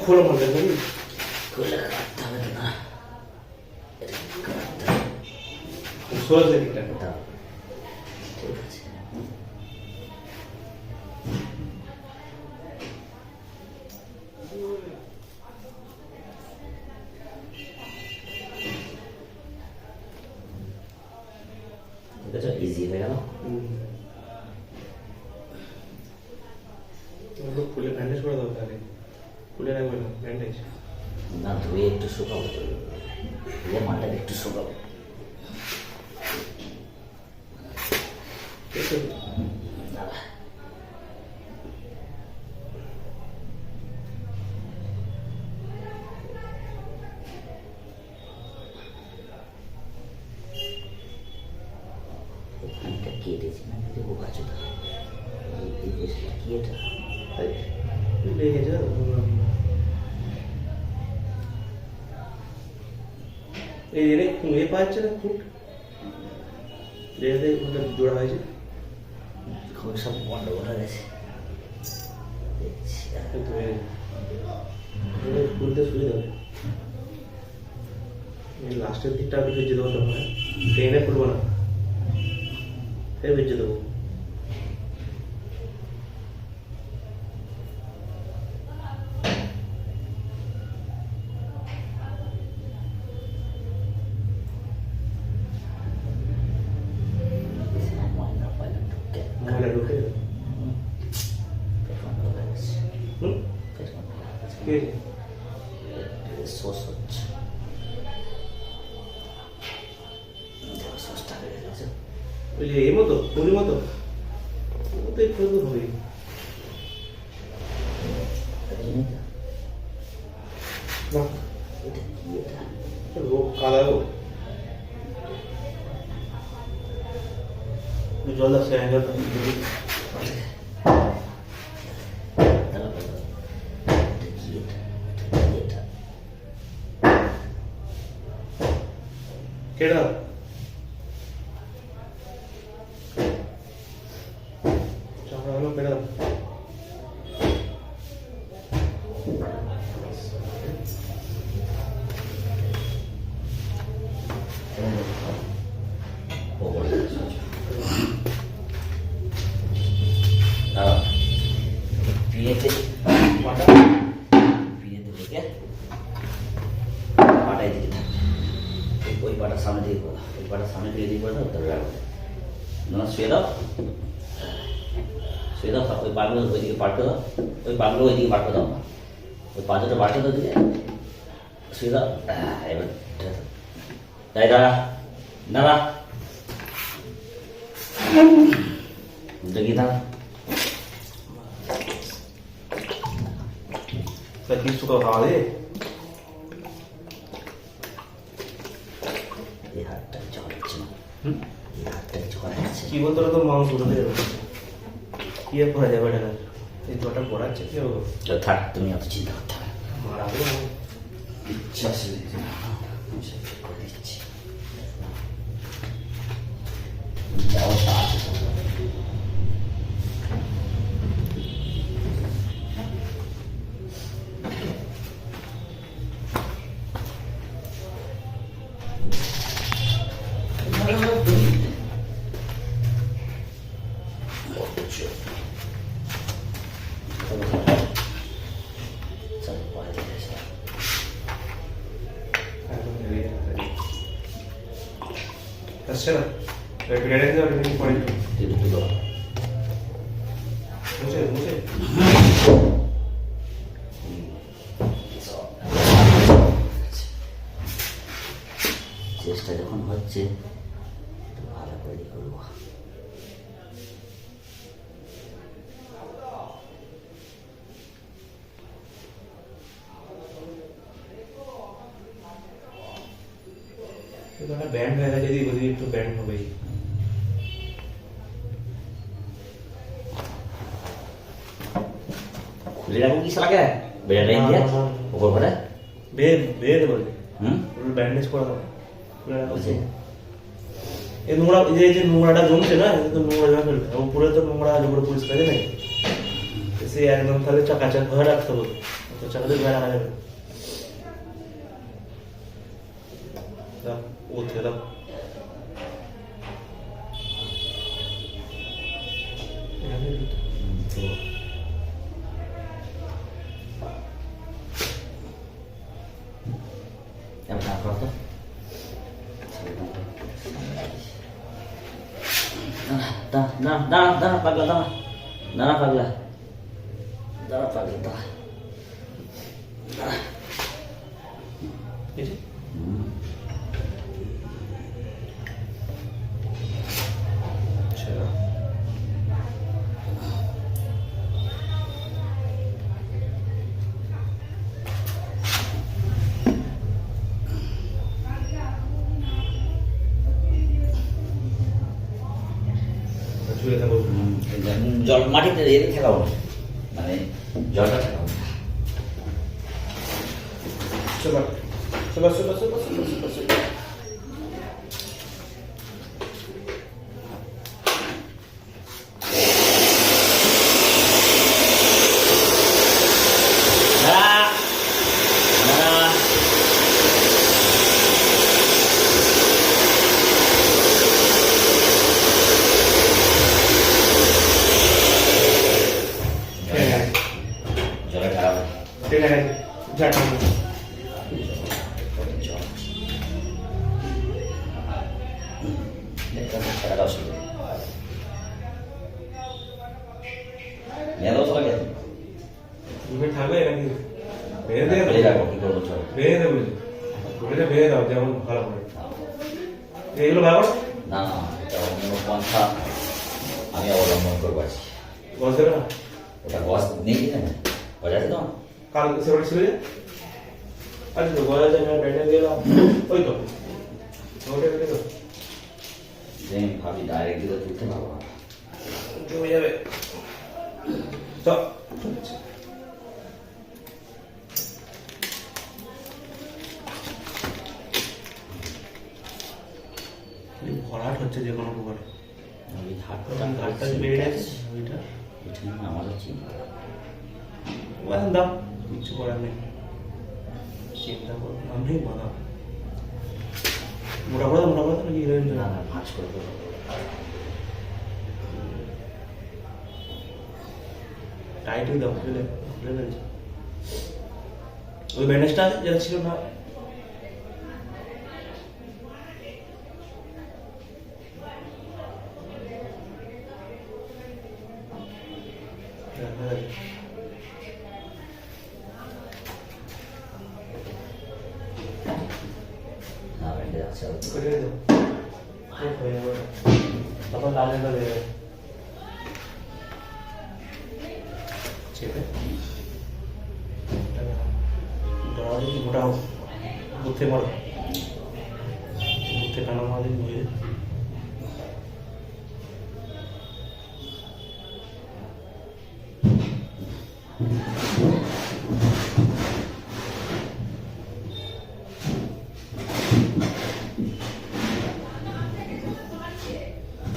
খোলো মধ্যে বুঝলি খুলে কাটতে হবে না, সোজা দিকটা দাও, ঠিক আছে। দেখেছো ইজি হয়ে গেল। ফুলে ব্যান্ডেজ করে দাও তাহলে, ফুলে রাখবে না ব্যান্ডেজ। না ধুয়ে একটু শুকাবো, ধুয়ে মালটা একটু শুকাবো। দাঁড়া, ওখানটা কেটেছি না, কিন্তু বোকা চোদা কি এটা লেগে গেছে এই রে এ পাচ্ছে না ফুট রেখে জোড়া হয়েছে খুব সব গন্ডগোল হয়ে গেছে। দেখছি খুলতে সুবিধা হবে। এই লাস্টের দিকটা আমি ভেজে দেবো, তখন ট্রেনে খুলবো না, ফের ভেজে দেবো। ময়লা ঢুকে দেবো। হুম ঠিক আছে সস হচ্ছে, সসটা হয়ে গেছে। ওই যে এই মতো পুরি মতো ও তো একটু তো হবে। না এটা কি এটা রোগ কালারও জল আছে অ্যাঙ্গেল কেডা চামড়া হলো কেডা পিয়েতে লেগে পাটাই দিকে থাকবে, ওই পাটার সামনে দিকে করে দাও, ওই পাটার সামনে দিকে করে দাও, তারপরে রাখবে না, শুয়ে দাও, শুয়ে দাও। ওই পাগুলো ওইদিকে পাল্টে দাও, ওই পাগুলো ওইদিকে পাল্টে দাও, ওই পাঁচটা পাল্টে দাও দিকে, শুয়ে দাও। এবার তাই দাঁড়া দাঁড়া দেখি দাঁড়া, কিছু তো খাওয়া দে। এই হাতটা ঝড়াচ্ছে না, এই হাতটা ঝড়াচ্ছে। কি বলতো তো মাংস উঠে যাবে, কি আর করা যাবে না, এই দুটা পড়াচ্ছে কি হবে। থাক, তুমি অত চিন্তা করতে হবে মারাবো ইচ্ছা আসলে করে দিচ্ছি। যাও তাড়াতাড়ি। আসছে না বেড়ে যাবে কিন্তু পরে মুছে মুছে চেষ্টা যখন হচ্ছে ভালো করে করবো। ব্যান্ড হয়ে গেছে, যদি বুঝবি একটু ব্যান্ড হবেই। খুলে রাখবো কি শালাকে, বেড়ে দিয়ে উপর করে বের বলে ব্যান্ডেজ করা হবে। এই নোংরা এই যে নোংরাটা জমছে না, তো নোংরা জমা ফেলবে, উপরে তো নোংরা আছে, উপরে পরিষ্কার নেই, সে একদম তাহলে চাকাচাক হয়ে রাখতে হবে। তো চাকাতে ধরে আনা যাবে দাও ও থেকে দাও এখানে দিতে তো এবার না করো তো দাঁড়া পাগলা দাঁড়া পাগলা দাঁড়া এই যে ছেড়ে ঝুলে থাকো জল মাটিতে এনে ঠেকাবো না। মানে জলটা ঠেকাবো না। সবার দাঁড়া জলে ঠেকাবো ঠিক আছে ঝাড় ঠেকাটা অসুবিধা মেয়েরাও চলে গেছে তুমি থাকবে নাকি বেঁধে দেবে বেরিয়ে রাখবো কি করবো চলো বেঁধে দেবে ঘুরে বেঁধে দাও যেমন ভালো করে এইগুলো ব্যবহার না এটা অন্য পন্থা আমি অবলম্বন করবো আছি বস দেবে না ওটা গছ নেই কি না গজ আছে তো কাল সেবারে ছিল যে আচ্ছা তো বলা যায় না ব্যান্ডেজ গেলাম ওই তো ওটা কেটে তো আমি ভাবি ডাইরেক্ট দিলে তুলতে পারবো না জমে যাবে চল ভরাট হচ্ছে যে কোনো প্রকার ওই হাতটা বেড়ে গেছে ওইটা আমাদের চিন্তা এখন দাম কিছু করার নেই চিন্তা করো আমি বাধা মোটা করে নাকি হিরোইন না না ভাঁজ করে দেবো টাইটই দাও খুলে খুলে ফেলছে ওই ব্যান্ডেজটা যেটা ছিল না না ব্যান্ডে আছে করে দাও হয়ে যাবে তখন লালেটা দেবে চেপে মোটা হোক বুথে মারো বুথে টানা মারলে বুঝে